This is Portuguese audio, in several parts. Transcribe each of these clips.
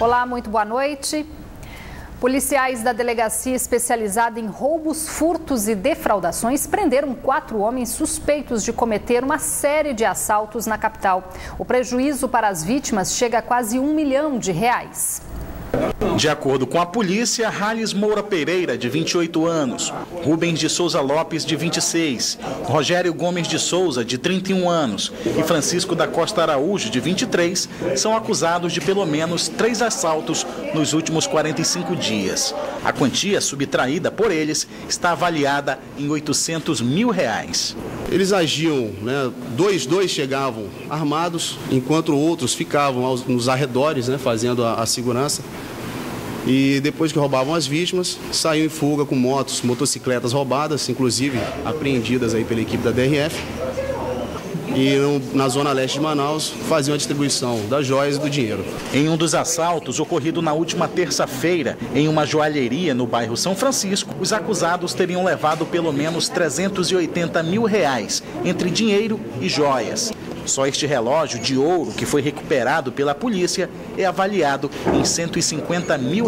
Olá, muito boa noite. Policiais da delegacia especializada em roubos, furtos e defraudações prenderam 4 homens suspeitos de cometer uma série de assaltos na capital. O prejuízo para as vítimas chega a quase R$1 milhão. De acordo com a polícia, Rales Moura Pereira, de 28 anos, Rubens de Souza Lopes, de 26, Rogério Gomes de Souza, de 31 anos e Francisco da Costa Araújo, de 23, são acusados de pelo menos 3 assaltos nos últimos 45 dias. A quantia subtraída por eles está avaliada em R$800 mil. Eles agiam, dois chegavam armados, enquanto outros ficavam nos arredores, fazendo a segurança. E depois que roubavam as vítimas, saíam em fuga com motos, motocicletas roubadas, inclusive apreendidas aí pela equipe da DRF. E na zona leste de Manaus faziam a distribuição das joias e do dinheiro. Em um dos assaltos ocorrido na última terça-feira, em uma joalheria no bairro São Francisco, os acusados teriam levado pelo menos R$380 mil entre dinheiro e joias. Só este relógio de ouro que foi recuperado pela polícia é avaliado em R$150 mil.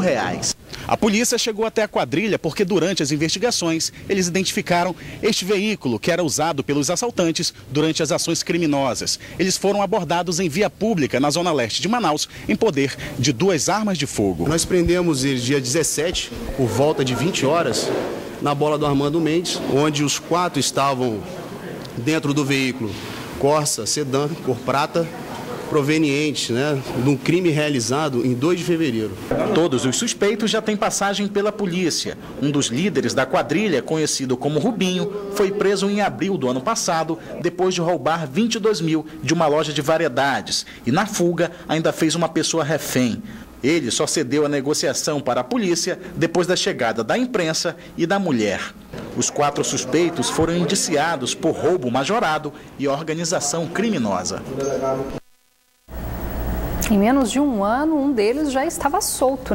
A polícia chegou até a quadrilha porque durante as investigações eles identificaram este veículo que era usado pelos assaltantes durante as ações criminosas. Eles foram abordados em via pública na zona leste de Manaus em poder de 2 armas de fogo. Nós prendemos eles dia 17, por volta de 20 horas, na Bola do Armando Mendes, onde os 4 estavam dentro do veículo Corsa sedã, cor prata, proveniente de um crime realizado em 2 de fevereiro. Todos os suspeitos já têm passagem pela polícia. Um dos líderes da quadrilha, conhecido como Rubinho, foi preso em abril do ano passado, depois de roubar 22 mil de uma loja de variedades. E na fuga ainda fez uma pessoa refém. Ele só cedeu a negociação para a polícia depois da chegada da imprensa e da mulher. Os 4 suspeitos foram indiciados por roubo majorado e organização criminosa. Em menos de um ano, um deles já estava solto,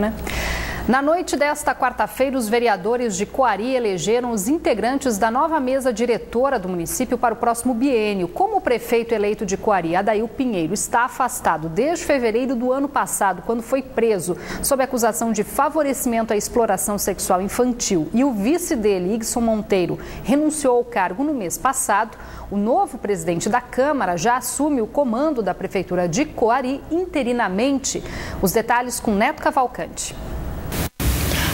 Na noite desta quarta-feira, os vereadores de Coari elegeram os integrantes da nova mesa diretora do município para o próximo biênio. Como o prefeito eleito de Coari, Adail Pinheiro, está afastado desde fevereiro do ano passado, quando foi preso sob acusação de favorecimento à exploração sexual infantil, e o vice dele, Igson Monteiro, renunciou ao cargo no mês passado, o novo presidente da Câmara já assume o comando da prefeitura de Coari interinamente. Os detalhes com Neto Cavalcante.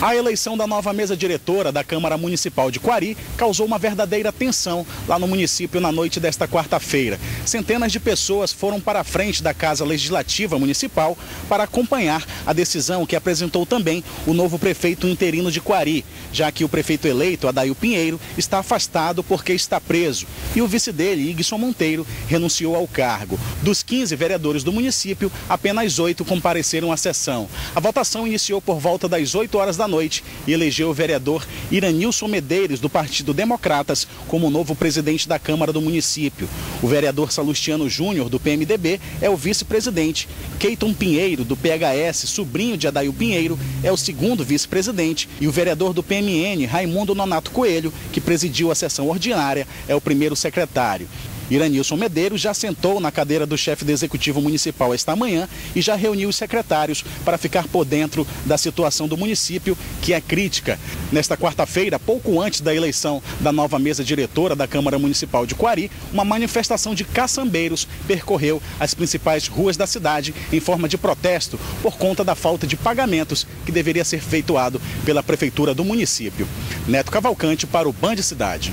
A eleição da nova mesa diretora da Câmara Municipal de Coari causou uma verdadeira tensão lá no município na noite desta quarta-feira. Centenas de pessoas foram para a frente da Casa Legislativa Municipal para acompanhar a decisão que apresentou também o novo prefeito interino de Coari, já que o prefeito eleito, Adail Pinheiro, está afastado porque está preso e o vice dele, Igson Monteiro, renunciou ao cargo. Dos 15 vereadores do município, apenas 8 compareceram à sessão. A votação iniciou por volta das 8 horas da noite e elegeu o vereador Iranilson Medeiros, do Partido Democratas, como novo presidente da Câmara do município. O vereador Salustiano Júnior, do PMDB, é o vice-presidente. Keiton Pinheiro, do PHS, sobrinho de Adail Pinheiro, é o segundo vice-presidente. E o vereador do PMN, Raimundo Nonato Coelho, que presidiu a sessão ordinária, é o primeiro secretário. Iranilson Medeiros já sentou na cadeira do chefe do Executivo Municipal esta manhã e já reuniu os secretários para ficar por dentro da situação do município, que é crítica. Nesta quarta-feira, pouco antes da eleição da nova mesa diretora da Câmara Municipal de Coari, uma manifestação de caçambeiros percorreu as principais ruas da cidade em forma de protesto por conta da falta de pagamentos que deveria ser efetuado pela Prefeitura do município. Neto Cavalcante para o Band Cidade.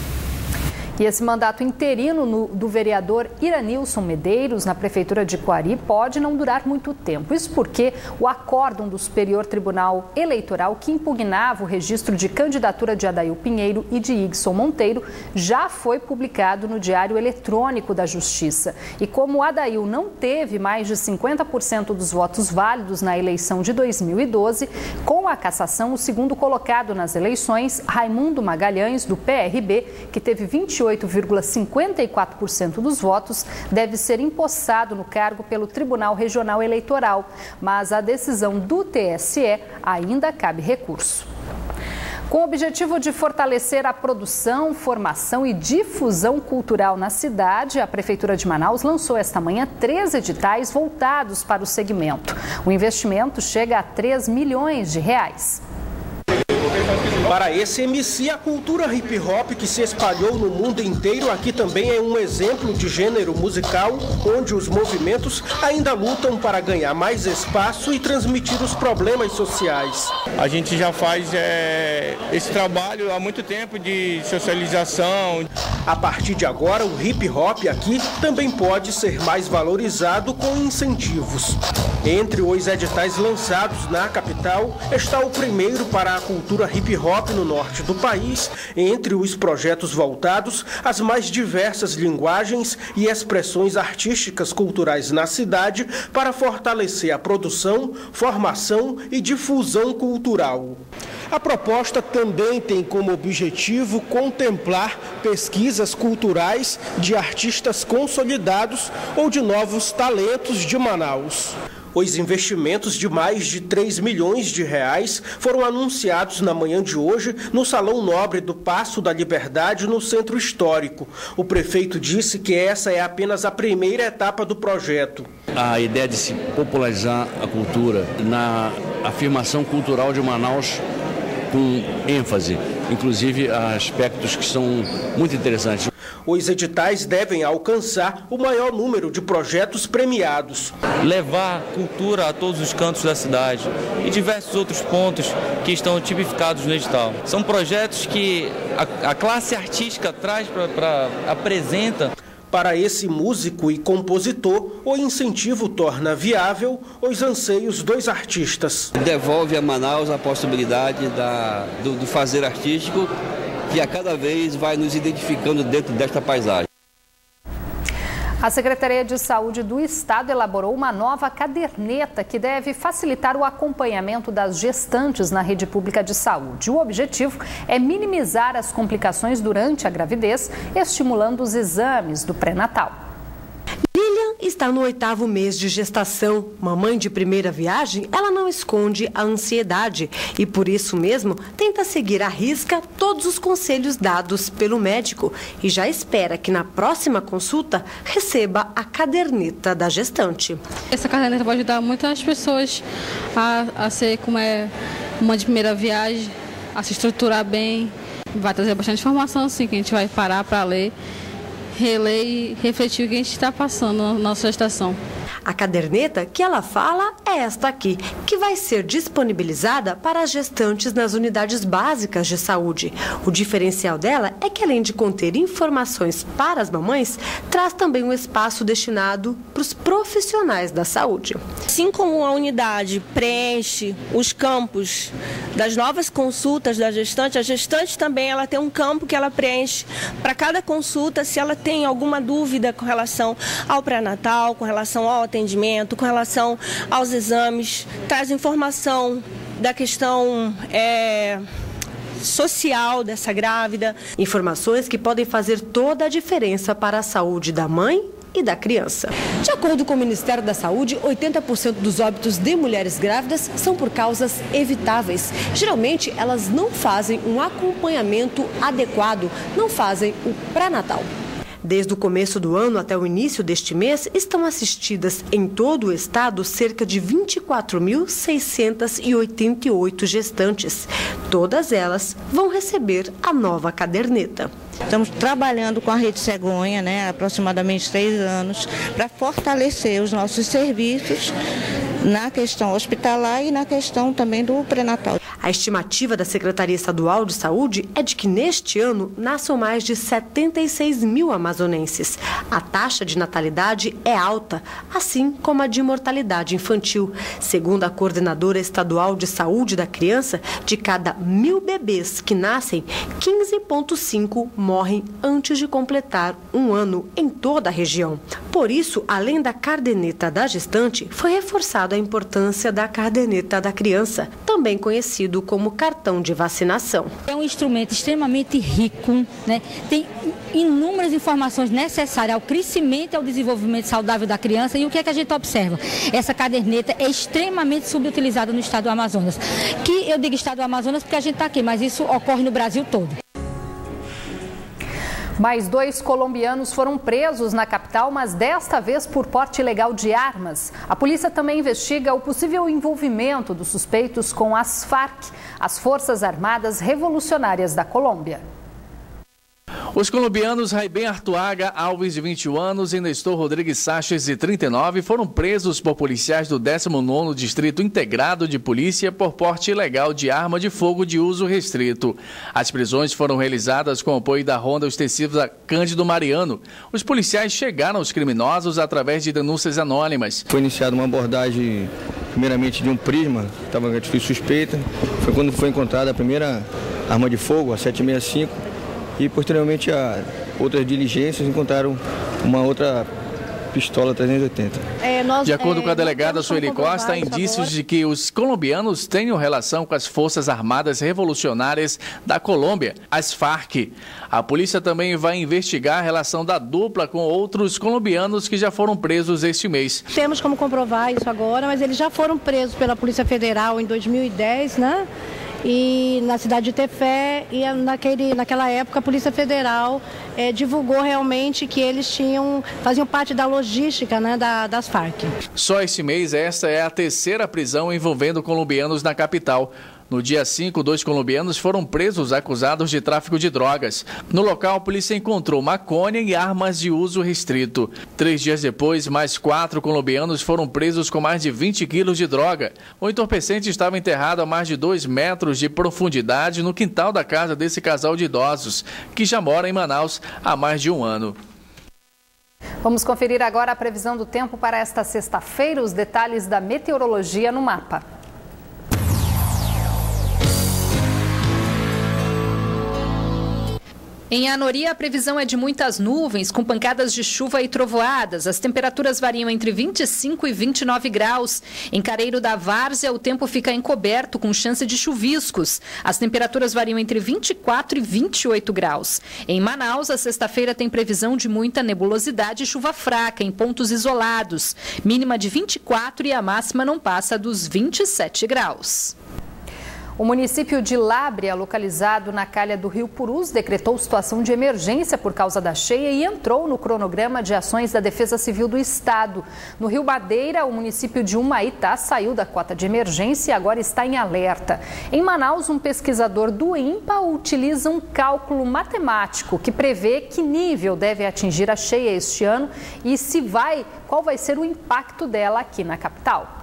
E esse mandato interino do vereador Iranilson Medeiros na Prefeitura de Coari pode não durar muito tempo. Isso porque o acórdão do Superior Tribunal Eleitoral, que impugnava o registro de candidatura de Adail Pinheiro e de Igson Monteiro, já foi publicado no Diário Eletrônico da Justiça. E como Adail não teve mais de 50% dos votos válidos na eleição de 2012, com a cassação, o segundo colocado nas eleições, Raimundo Magalhães, do PRB, que teve 28,54% dos votos, deve ser empossado no cargo pelo Tribunal Regional Eleitoral, mas a decisão do TSE ainda cabe recurso. Com o objetivo de fortalecer a produção, formação e difusão cultural na cidade, a Prefeitura de Manaus lançou esta manhã 3 editais voltados para o segmento. O investimento chega a R$3 milhões. Para esse MC, a cultura hip hop que se espalhou no mundo inteiro aqui também é um exemplo de gênero musical onde os movimentos ainda lutam para ganhar mais espaço e transmitir os problemas sociais. A gente já faz esse trabalho há muito tempo de socialização. A partir de agora, o hip hop aqui também pode ser mais valorizado com incentivos. Entre os editais lançados na capital está o primeiro para a cultura hip hop no norte do país, entre os projetos voltados às mais diversas linguagens e expressões artísticas culturais na cidade para fortalecer a produção, formação e difusão cultural. A proposta também tem como objetivo contemplar pesquisas culturais de artistas consolidados ou de novos talentos de Manaus. Os investimentos de mais de R$3 milhões foram anunciados na manhã de hoje no Salão Nobre do Paço da Liberdade, no Centro Histórico. O prefeito disse que essa é apenas a primeira etapa do projeto. A ideia de se popularizar a cultura na afirmação cultural de Manaus com ênfase, inclusive aspectos que são muito interessantes. Os editais devem alcançar o maior número de projetos premiados. Levar cultura a todos os cantos da cidade e diversos outros pontos que estão tipificados no edital. São projetos que a classe artística traz apresenta. Para esse músico e compositor, o incentivo torna viável os anseios dos artistas. Devolve a Manaus a possibilidade do fazer artístico, que a cada vez vai nos identificando dentro desta paisagem. A Secretaria de Saúde do Estado elaborou uma nova caderneta que deve facilitar o acompanhamento das gestantes na rede pública de saúde. O objetivo é minimizar as complicações durante a gravidez, estimulando os exames do pré-natal. Lilian está no 8º mês de gestação. Mamãe de primeira viagem, ela não esconde a ansiedade e, por isso mesmo, tenta seguir à risca todos os conselhos dados pelo médico e já espera que na próxima consulta receba a caderneta da gestante. Essa caderneta vai ajudar muitas pessoas a ser como é uma de primeira viagem, a se estruturar bem. Vai trazer bastante informação, assim, que a gente vai parar para ler, reler e refletir o que a gente está passando na nossa gestação. A caderneta que ela fala é esta aqui, que vai ser disponibilizada para as gestantes nas unidades básicas de saúde. O diferencial dela é que, além de conter informações para as mamães, traz também um espaço destinado para os profissionais da saúde. Assim como a unidade preenche os campos das novas consultas da gestante, a gestante também ela tem um campo que ela preenche para cada consulta, se ela tem alguma dúvida com relação ao pré-natal, com relação ao atendimento, com relação aos exames, traz informação da questão social dessa grávida. Informações que podem fazer toda a diferença para a saúde da mãe e da criança. De acordo com o Ministério da Saúde, 80% dos óbitos de mulheres grávidas são por causas evitáveis. Geralmente, elas não fazem um acompanhamento adequado, não fazem o pré-natal. Desde o começo do ano até o início deste mês, estão assistidas em todo o estado cerca de 24.688 gestantes. Todas elas vão receber a nova caderneta. Estamos trabalhando com a Rede Cegonha, há aproximadamente 3 anos, para fortalecer os nossos serviços na questão hospitalar e na questão também do pré-natal. A estimativa da Secretaria Estadual de Saúde é de que neste ano nasçam mais de 76 mil amazonenses. A taxa de natalidade é alta, assim como a de mortalidade infantil. Segundo a Coordenadora Estadual de Saúde da Criança, de cada 1.000 bebês que nascem, 15,5 morrem antes de completar 1 ano em toda a região. Por isso, além da caderneta da gestante, foi reforçada a importância da caderneta da criança. Também também conhecido como cartão de vacinação. É um instrumento extremamente rico, né? Tem inúmeras informações necessárias ao crescimento e ao desenvolvimento saudável da criança. E o que é que a gente observa? Essa caderneta é extremamente subutilizada no estado do Amazonas. Que eu digo estado do Amazonas porque a gente está aqui, mas isso ocorre no Brasil todo. Mais 2 colombianos foram presos na capital, mas desta vez por porte ilegal de armas. A polícia também investiga o possível envolvimento dos suspeitos com as FARC, as Forças Armadas Revolucionárias da Colômbia. Os colombianos Raiben Artuaga Alves, de 21 anos, e Nestor Rodrigues Saches, de 39, foram presos por policiais do 19º Distrito Integrado de Polícia por porte ilegal de arma de fogo de uso restrito. As prisões foram realizadas com o apoio da Ronda Ostensiva Cândido Mariano. Os policiais chegaram aos criminosos através de denúncias anônimas. Foi iniciada uma abordagem, primeiramente, de um prisma, que estava com atitude suspeita. Foi quando foi encontrada a primeira arma de fogo, a 765. E, posteriormente, a outras diligências encontraram uma outra pistola 380. De acordo com a delegada Sueli Costa, há indícios de que os colombianos tenham relação com as Forças Armadas Revolucionárias da Colômbia, as FARC. A polícia também vai investigar a relação da dupla com outros colombianos que já foram presos este mês. Temos como comprovar isso agora, mas eles já foram presos pela Polícia Federal em 2010, né? E na cidade de Tefé, e naquela época a Polícia Federal divulgou realmente que eles faziam parte da logística, né, das FARC. Só este mês, esta é a 3ª prisão envolvendo colombianos na capital. No dia 5, 2 colombianos foram presos acusados de tráfico de drogas. No local, a polícia encontrou maconha e armas de uso restrito. 3 dias depois, mais 4 colombianos foram presos com mais de 20 quilos de droga. O entorpecente estava enterrado a mais de 2 metros de profundidade no quintal da casa desse casal de idosos, que já mora em Manaus há mais de um ano. Vamos conferir agora a previsão do tempo para esta sexta-feira, os detalhes da meteorologia no mapa. Em Anori, a previsão é de muitas nuvens, com pancadas de chuva e trovoadas. As temperaturas variam entre 25 e 29 graus. Em Careiro da Várzea, o tempo fica encoberto, com chance de chuviscos. As temperaturas variam entre 24 e 28 graus. Em Manaus, a sexta-feira tem previsão de muita nebulosidade e chuva fraca em pontos isolados. Mínima de 24 e a máxima não passa dos 27 graus. O município de Lábrea, localizado na calha do Rio Purus, decretou situação de emergência por causa da cheia e entrou no cronograma de ações da Defesa Civil do Estado. No Rio Madeira, o município de Humaitá saiu da cota de emergência e agora está em alerta. Em Manaus, um pesquisador do INPA utiliza um cálculo matemático que prevê que nível deve atingir a cheia este ano e qual vai ser o impacto dela aqui na capital.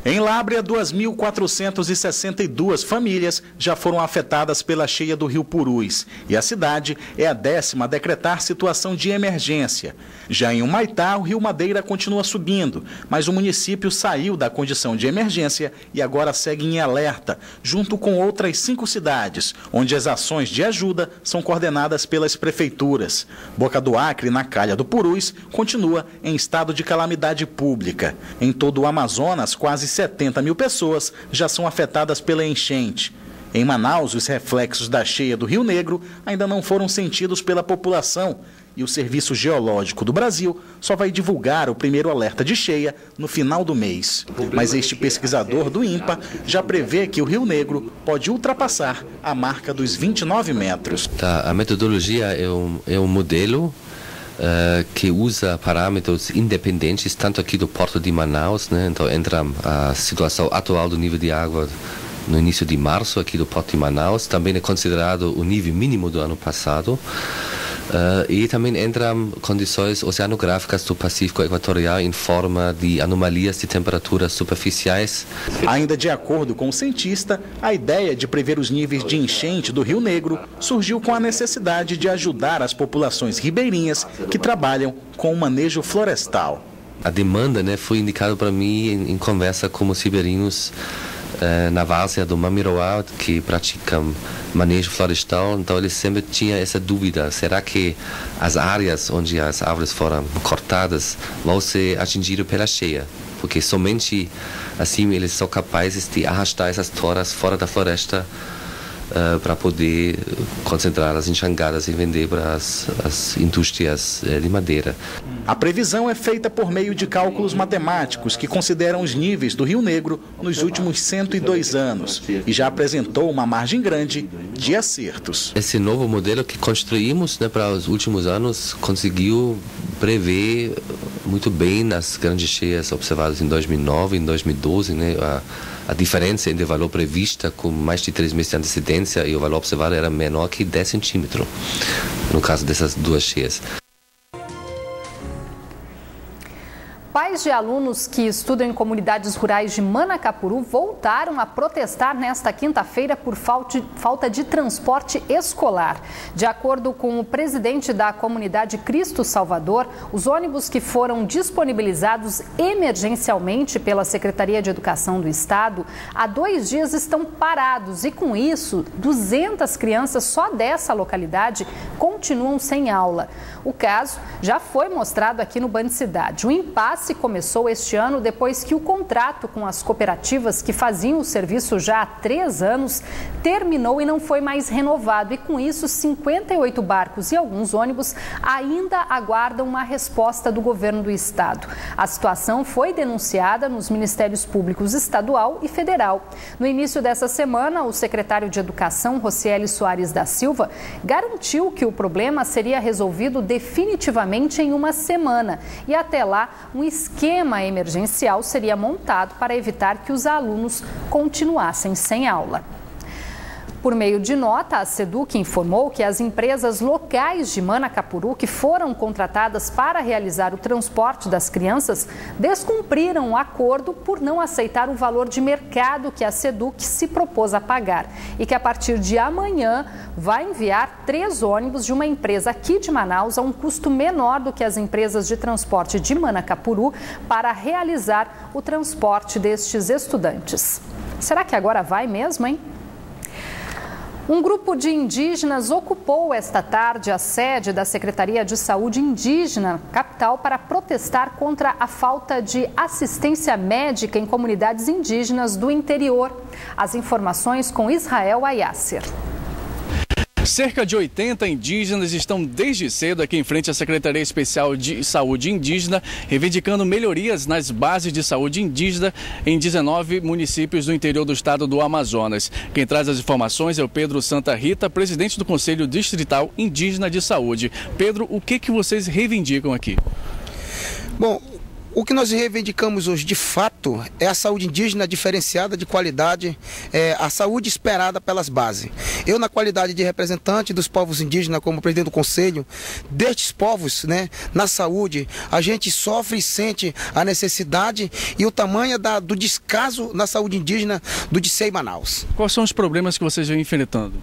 Em Lábrea, 2.462 famílias já foram afetadas pela cheia do Rio Purus e a cidade é a 10ª a decretar situação de emergência. Já em Humaitá, o Rio Madeira continua subindo, mas o município saiu da condição de emergência e agora segue em alerta, junto com outras 5 cidades, onde as ações de ajuda são coordenadas pelas prefeituras. Boca do Acre, na calha do Purus, continua em estado de calamidade pública. Em todo o Amazonas, quase 70 mil pessoas já são afetadas pela enchente. Em Manaus, os reflexos da cheia do Rio Negro ainda não foram sentidos pela população e o Serviço Geológico do Brasil só vai divulgar o primeiro alerta de cheia no final do mês. Mas este pesquisador do INPA já prevê que o Rio Negro pode ultrapassar a marca dos 29 metros. A metodologia é um modelo que usa parâmetros independentes, tanto aqui do Porto de Manaus, né? Então entra a situação atual do nível de água no início de março aqui do Porto de Manaus, também é considerado o nível mínimo do ano passado, e também entram condições oceanográficas do Pacífico Equatorial em forma de anomalias de temperaturas superficiais. Ainda de acordo com o cientista, a ideia de prever os níveis de enchente do Rio Negro surgiu com a necessidade de ajudar as populações ribeirinhas que trabalham com o manejo florestal. A demanda, né, foi indicada para mim em conversa com os ribeirinhos na várzea do Mamiroá, que praticam manejo florestal. Então eles sempre tinham essa dúvida: será que as áreas onde as árvores foram cortadas vão ser atingidas pela cheia? porque somente assim eles são capazes de arrastar essas toras fora da floresta para poder concentrar as enxangadas e vender para as indústrias de madeira. A previsão é feita por meio de cálculos matemáticos que consideram os níveis do Rio Negro nos últimos 102 anos e já apresentou uma margem grande de acertos. Esse novo modelo que construímos, né, para os últimos anos conseguiu prever muito bem nas grandes cheias observadas em 2009 e em 2012, né, a diferença entre o valor previsto com mais de 3 meses de antecedência e o valor observado era menor que 10 centímetros, no caso dessas duas cheias. Pais de alunos que estudam em comunidades rurais de Manacapuru voltaram a protestar nesta quinta-feira por falta de transporte escolar. De acordo com o presidente da comunidade Cristo Salvador, os ônibus que foram disponibilizados emergencialmente pela Secretaria de Educação do Estado há 2 dias estão parados e, com isso, 200 crianças só dessa localidade continuam sem aula. O caso já foi mostrado aqui no Band Cidade. O impasse começou este ano depois que o contrato com as cooperativas que faziam o serviço já há 3 anos terminou e não foi mais renovado. E com isso, 58 barcos e alguns ônibus ainda aguardam uma resposta do governo do estado. A situação foi denunciada nos Ministérios Públicos Estadual e Federal. No início dessa semana, o secretário de Educação, Rocieli Soares da Silva, garantiu que o problema seria resolvido definitivamente em uma semana e até lá um esquema emergencial seria montado para evitar que os alunos continuassem sem aula. Por meio de nota, a SEDUC informou que as empresas locais de Manacapuru que foram contratadas para realizar o transporte das crianças descumpriram o acordo por não aceitar o valor de mercado que a SEDUC se propôs a pagar e que a partir de amanhã vai enviar 3 ônibus de uma empresa aqui de Manaus a um custo menor do que as empresas de transporte de Manacapuru para realizar o transporte destes estudantes. Será que agora vai mesmo, hein? Um grupo de indígenas ocupou esta tarde a sede da Secretaria de Saúde Indígena capital para protestar contra a falta de assistência médica em comunidades indígenas do interior. As informações com Israel Ayasser. Cerca de 80 indígenas estão desde cedo aqui em frente à Secretaria Especial de Saúde Indígena, reivindicando melhorias nas bases de saúde indígena em 19 municípios do interior do estado do Amazonas. Quem traz as informações é o Pedro Santa Rita, presidente do Conselho Distrital Indígena de Saúde. Pedro, o que vocês reivindicam aqui? Bom, o que nós reivindicamos hoje, de fato, é a saúde indígena diferenciada de qualidade, a saúde esperada pelas bases. Eu, na qualidade de representante dos povos indígenas, como presidente do conselho, destes povos, né, na saúde, a gente sofre e sente a necessidade e o tamanho do descaso na saúde indígena do DICEI Manaus. Quais são os problemas que vocês vêm enfrentando?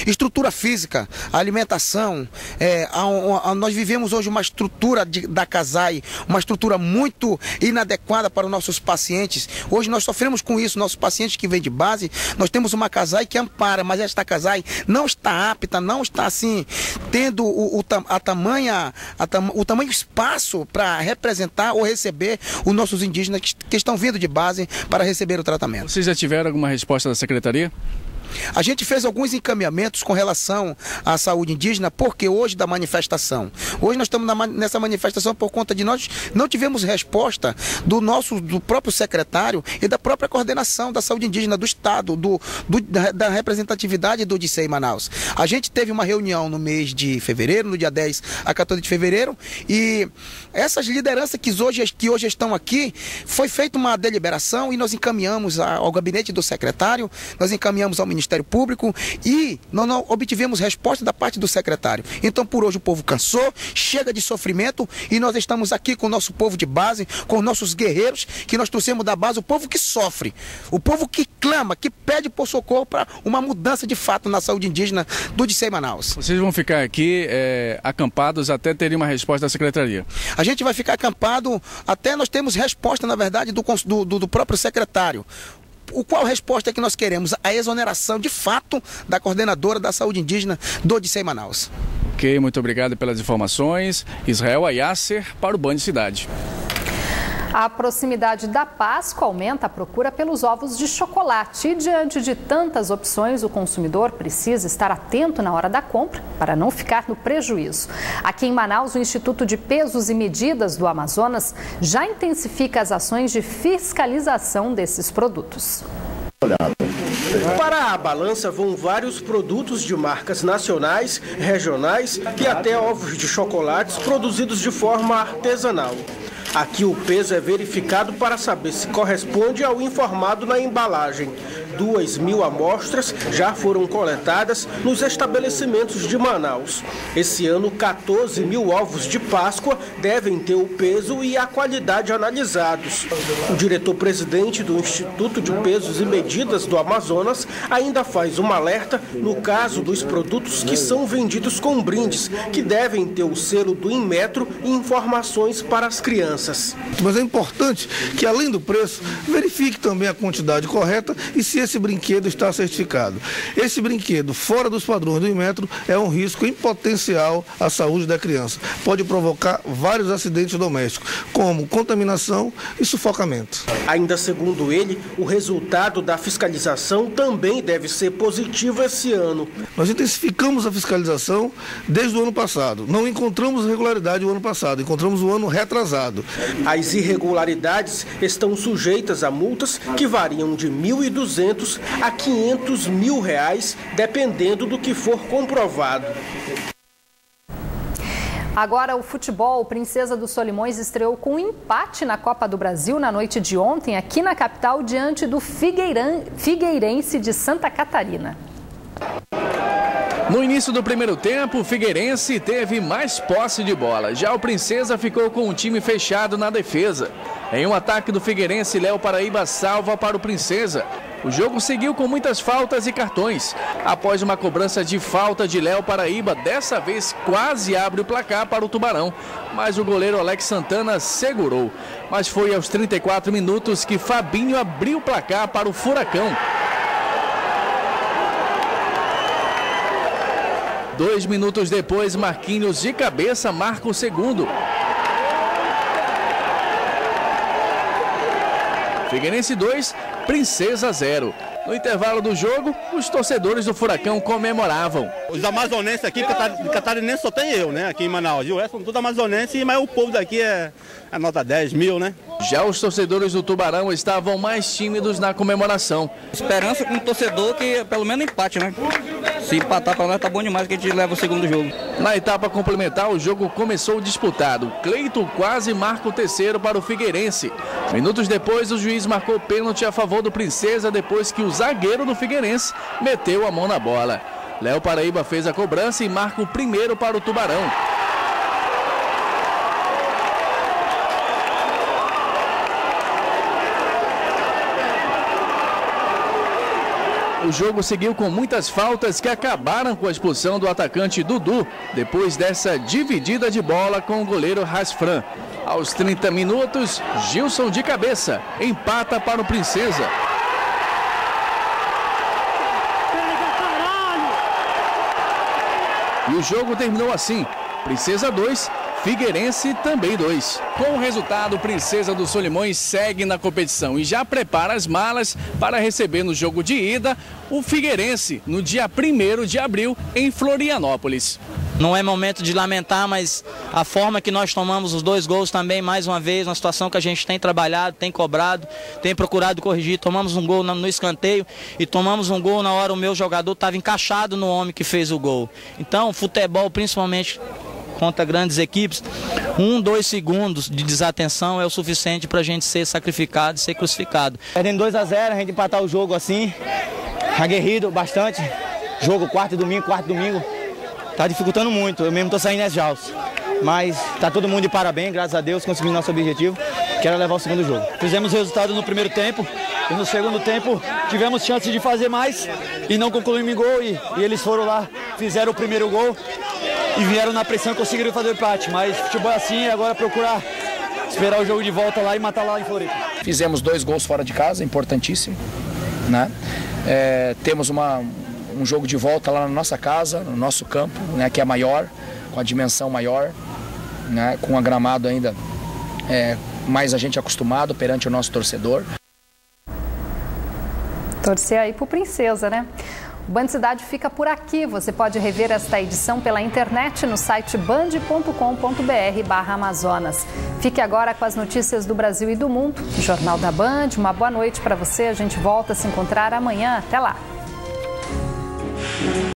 Estrutura física, alimentação, nós vivemos hoje uma estrutura da CASAI, uma estrutura muito inadequada para os nossos pacientes. Hoje nós sofremos com isso, nossos pacientes que vêm de base, nós temos uma CASAI que ampara, mas esta CASAI não está apta, não está assim, tendo o tamanho espaço para representar ou receber os nossos indígenas que estão vindo de base para receber o tratamento. Vocês já tiveram alguma resposta da Secretaria? A gente fez alguns encaminhamentos com relação à saúde indígena, porque hoje da manifestação. Hoje nós estamos nessa manifestação por conta de nós não tivemos resposta do próprio secretário e da própria coordenação da saúde indígena do Estado, da representatividade do DICEI Manaus. A gente teve uma reunião no mês de fevereiro, no dia 10 a 14 de fevereiro, e essas lideranças que hoje estão aqui, foi feita uma deliberação e nós encaminhamos ao gabinete do secretário, nós encaminhamos ao Ministério Público e nós não obtivemos resposta da parte do secretário. Então, por hoje o povo cansou, chega de sofrimento e nós estamos aqui com o nosso povo de base, com os nossos guerreiros, que nós trouxemos da base, o povo que sofre, o povo que clama, que pede por socorro para uma mudança de fato na saúde indígena do DICEI Manaus. Vocês vão ficar aqui acampados até terem uma resposta da Secretaria? A gente vai ficar acampado até nós termos resposta, na verdade, do próprio secretário. Qual resposta é que nós queremos? A exoneração, de fato, da coordenadora da saúde indígena do DICEI Manaus. Ok, muito obrigado pelas informações. Israel Ayasser para o Band Cidade. A proximidade da Páscoa aumenta a procura pelos ovos de chocolate e, diante de tantas opções, o consumidor precisa estar atento na hora da compra para não ficar no prejuízo. Aqui em Manaus, o Instituto de Pesos e Medidas do Amazonas já intensifica as ações de fiscalização desses produtos. Para a balança vão vários produtos de marcas nacionais, regionais e até ovos de chocolates produzidos de forma artesanal. Aqui o peso é verificado para saber se corresponde ao informado na embalagem. 2.000 amostras já foram coletadas nos estabelecimentos de Manaus. Esse ano, 14.000 ovos de Páscoa devem ter o peso e a qualidade analisados. O diretor-presidente do Instituto de Pesos e Medidas do Amazonas ainda faz um alerta no caso dos produtos que são vendidos com brindes, que devem ter o selo do Inmetro e informações para as crianças. Mas é importante que, além do preço, verifique também a quantidade correta e se esse brinquedo está certificado. Esse brinquedo, fora dos padrões do Inmetro, é um risco em potencial à saúde da criança. Pode provocar vários acidentes domésticos, como contaminação e sufocamento. Ainda segundo ele, o resultado da fiscalização também deve ser positivo esse ano. Nós intensificamos a fiscalização desde o ano passado. Não encontramos irregularidade o ano passado, encontramos o ano retrasado. As irregularidades estão sujeitas a multas que variam de R$ 1.200 a R$ 500 mil, dependendo do que for comprovado. Agora o futebol. Princesa dos Solimões estreou com um empate na Copa do Brasil na noite de ontem, aqui na capital, diante do Figueirense de Santa Catarina. No início do primeiro tempo, o Figueirense teve mais posse de bola. Já o Princesa ficou com o time fechado na defesa. Em um ataque do Figueirense, Léo Paraíba salva para o Princesa. O jogo seguiu com muitas faltas e cartões. Após uma cobrança de falta de Léo Paraíba, dessa vez quase abre o placar para o Tubarão. Mas o goleiro Alex Santana segurou. Mas foi aos 34 minutos que Fabinho abriu o placar para o Furacão. 2 minutos depois, Marquinhos de cabeça marca o segundo. Figueirense 2, Princesa 0. No intervalo do jogo, os torcedores do Furacão comemoravam. Os amazonenses aqui, catarinense só tem eu, né? Aqui em Manaus. E o resto são tudo amazonenses, mas o povo daqui é nota 10 mil, né? Já os torcedores do Tubarão estavam mais tímidos na comemoração. Esperança com o torcedor que pelo menos empate, né? Se empatar para nós tá bom demais que a gente leva o segundo jogo. Na etapa complementar, o jogo começou disputado. Cleito quase marca o terceiro para o Figueirense. Minutos depois, o juiz marcou pênalti a favor do Princesa depois que o zagueiro do Figueirense meteu a mão na bola. Léo Paraíba fez a cobrança e marca o primeiro para o Tubarão. O jogo seguiu com muitas faltas que acabaram com a expulsão do atacante Dudu, depois dessa dividida de bola com o goleiro Rasfran. Aos 30 minutos, Gilson de cabeça empata para o Princesa. E o jogo terminou assim: Princesa 2, Figueirense também 2. Com o resultado, Princesa dos Solimões segue na competição e já prepara as malas para receber no jogo de ida o Figueirense no dia 1º de abril em Florianópolis. Não é momento de lamentar, mas a forma que nós tomamos os 2 gols também, mais uma vez, uma situação que a gente tem trabalhado, tem cobrado, tem procurado corrigir. Tomamos um gol no escanteio e tomamos um gol na hora o meu jogador estava encaixado no homem que fez o gol. Então, futebol, principalmente contra grandes equipes, 1, 2 segundos de desatenção é o suficiente para a gente ser sacrificado, ser crucificado. Perdendo 2-0, a gente empatar o jogo assim, aguerrido bastante, jogo quarto domingo, tá dificultando muito, eu mesmo tô saindo exausto, mas tá todo mundo de parabéns, graças a Deus, conseguimos nosso objetivo, que era levar o segundo jogo. Fizemos resultado no primeiro tempo e no segundo tempo tivemos chance de fazer mais e não concluímos em gol e eles foram lá, fizeram o primeiro gol e vieram na pressão e conseguiram fazer o empate, mas futebol é assim, agora procurar esperar o jogo de volta lá e matar lá em Floripa. Fizemos 2 gols fora de casa, importantíssimo, né? Temos um jogo de volta lá na nossa casa, no nosso campo, né, que é maior, com a dimensão maior, né, com a gramado ainda mais a gente acostumado perante o nosso torcedor. Torcer aí pro Princesa, né? O Band Cidade fica por aqui. Você pode rever esta edição pela internet no site band.com.br/Amazonas. Fique agora com as notícias do Brasil e do mundo. Jornal da Band, uma boa noite para você. A gente volta a se encontrar amanhã. Até lá.